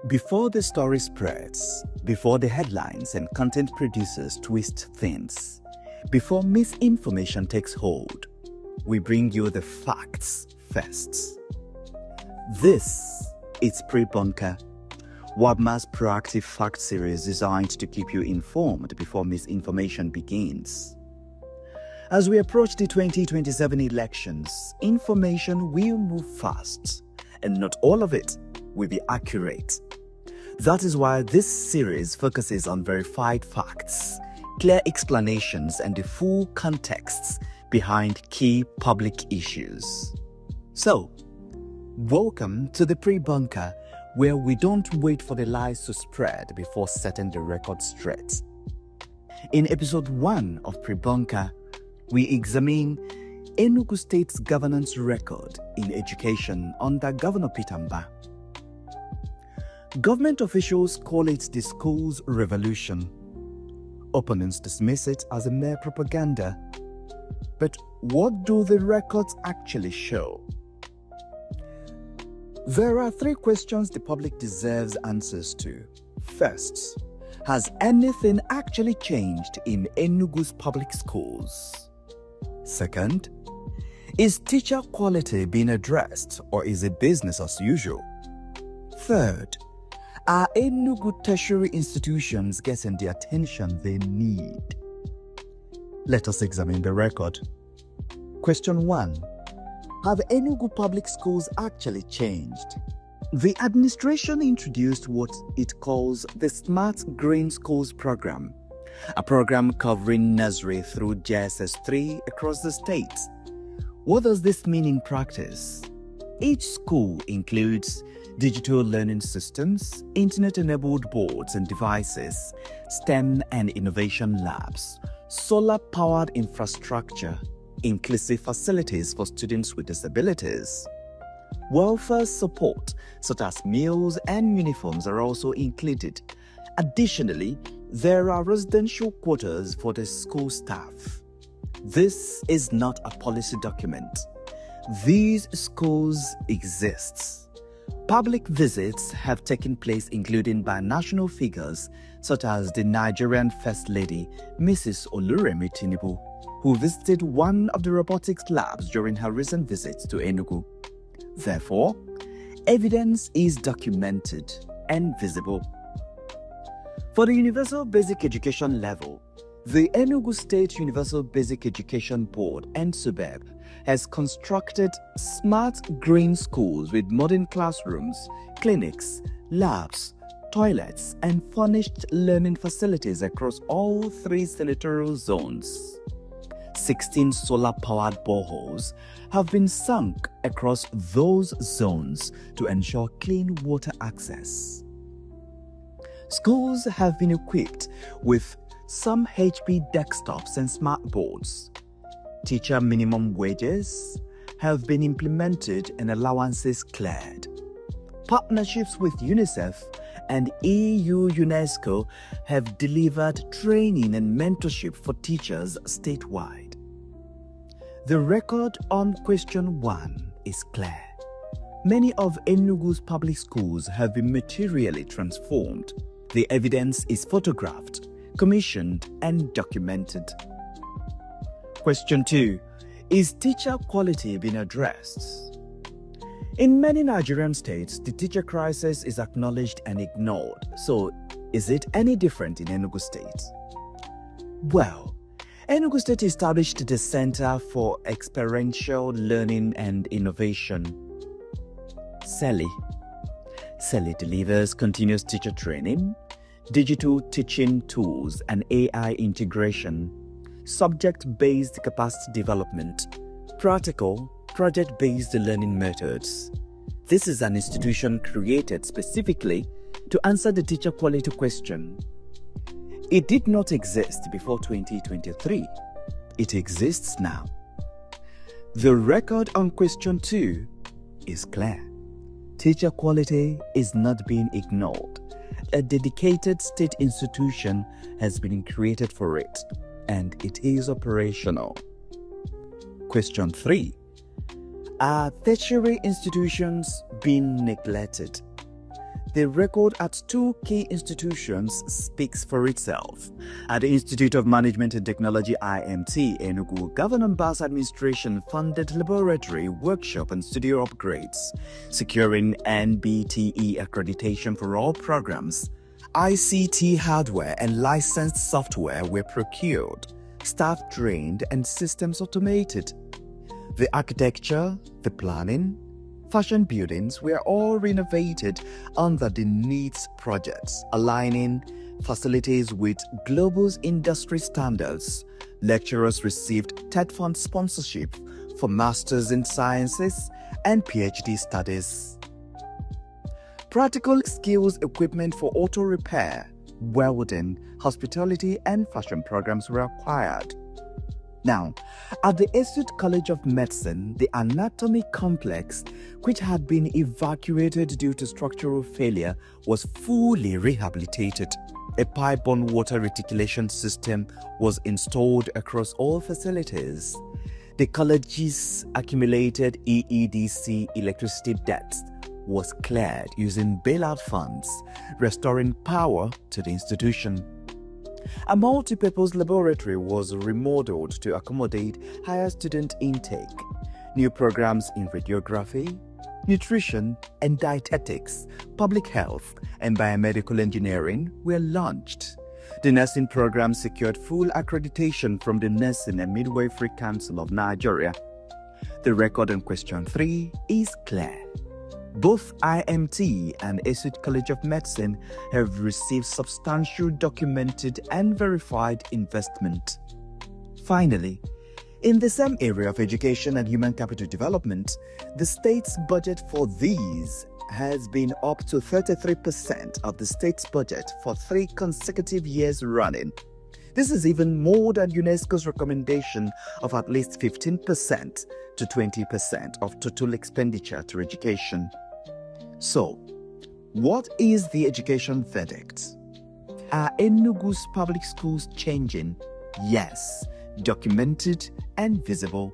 Before the story spreads, before the headlines and content producers twist things, before misinformation takes hold, we bring you the facts first. This is Pre-Bunker, WABMA's proactive fact series designed to keep you informed before misinformation begins. As we approach the 2027 elections, information will move fast, and not all of it will be accurate. That is why this series focuses on verified facts, clear explanations, and the full contexts behind key public issues. So, welcome to the Pre-Bunker, where we don't wait for the lies to spread before setting the record straight. In episode 1 of Pre-Bunker, we examine Enugu State's governance record in education under Governor Peter Mbah. Government officials call it the schools revolution. Opponents dismiss it as a mere propaganda. But what do the records actually show? There are 3 questions the public deserves answers to. First, has anything actually changed in Enugu's public schools? Second, is teacher quality being addressed, or is it business as usual? Third, are Enugu tertiary institutions getting the attention they need? Let us examine the record. Question 1. Have Enugu public schools actually changed? The administration introduced what it calls the Smart Green Schools program, a program covering nursery through JSS 3 across the state. What does this mean in practice? Each school includes digital learning systems, internet-enabled boards and devices, STEM and innovation labs, solar-powered infrastructure, inclusive facilities for students with disabilities. Welfare support, such as meals and uniforms, are also included. Additionally, there are residential quarters for the school staff. This is not a policy document. These schools exist. Public visits have taken place, including by national figures such as the Nigerian First Lady, Mrs. Oluremi Tinubu, who visited one of the robotics labs during her recent visit to Enugu. Therefore, evidence is documented and visible. For the Universal Basic Education level, the Enugu State Universal Basic Education Board, NSUBEB, has constructed smart green schools with modern classrooms, clinics, labs, toilets, and furnished learning facilities across all 3 senatorial zones. 16 solar-powered boreholes have been sunk across those zones to ensure clean water access. Schools have been equipped with some HP desktops and smart boards. Teacher minimum wages have been implemented and allowances cleared. Partnerships with UNICEF and EU UNESCO have delivered training and mentorship for teachers statewide. The record on question 1 is clear. Many of Enugu's public schools have been materially transformed. The evidence is photographed, commissioned, and documented. Question 2. Is teacher quality being addressed? In many Nigerian states, the teacher crisis is acknowledged and ignored. So, is it any different in Enugu State? Well, Enugu State established the Center for Experiential Learning and Innovation, CELI. CELI delivers continuous teacher training, digital teaching tools, and AI integration, subject-based capacity development, practical, project-based learning methods. This is an institution created specifically to answer the teacher quality question. It did not exist before 2023. It exists now. The record on question 2 is clear. Teacher quality is not being ignored. A dedicated state institution has been created for it, and it is operational. Question 3. Are tertiary institutions being neglected? The record at two key institutions speaks for itself. At the Institute of Management and Technology IMT, Enugu, Governor Bass administration funded laboratory, workshop and studio upgrades, securing NBTE accreditation for all programs. ICT hardware and licensed software were procured, staff trained and systems automated. The architecture, the planning, fashion buildings were all renovated under the NEEDS projects, aligning facilities with global industry standards. Lecturers received TED Fund sponsorship for Masters in Sciences and PhD studies. Practical skills equipment for auto repair, welding, hospitality and fashion programs were acquired. Now, at the Institute College of Medicine, the anatomy complex, which had been evacuated due to structural failure, was fully rehabilitated. A pipe-borne water reticulation system was installed across all facilities. The college's accumulated EEDC electricity debt was cleared using bailout funds, restoring power to the institution. A multi-purpose laboratory was remodeled to accommodate higher student intake. New programs in radiography, nutrition and dietetics, public health and biomedical engineering were launched. The nursing program secured full accreditation from the Nursing and Midwifery Council of Nigeria. The record on question 3 is clear. Both IMT and Institute College of Medicine have received substantial documented and verified investment. Finally, in the same area of education and human capital development, the state's budget for these has been up to 33% of the state's budget for 3 consecutive years running. This is even more than UNESCO's recommendation of at least 15% to 20% of total expenditure to education. So, what is the education verdict? Are Enugu's public schools changing? Yes, documented and visible.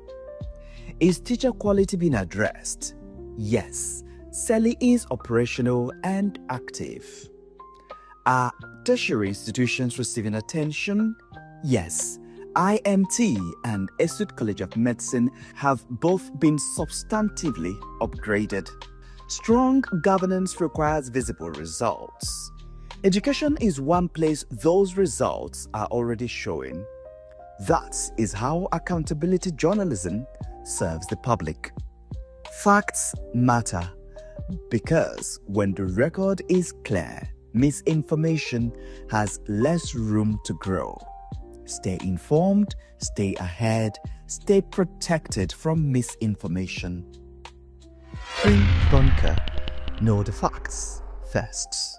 Is teacher quality being addressed? Yes, CELI is operational and active. Are tertiary institutions receiving attention? Yes, IMT and Institute College of Medicine have both been substantively upgraded. Strong governance requires visible results. Education is one place those results are already showing. That is how accountability journalism serves the public. Facts matter because when the record is clear, misinformation has less room to grow. Stay informed, stay ahead, stay protected from misinformation. Conquer. Know the facts first.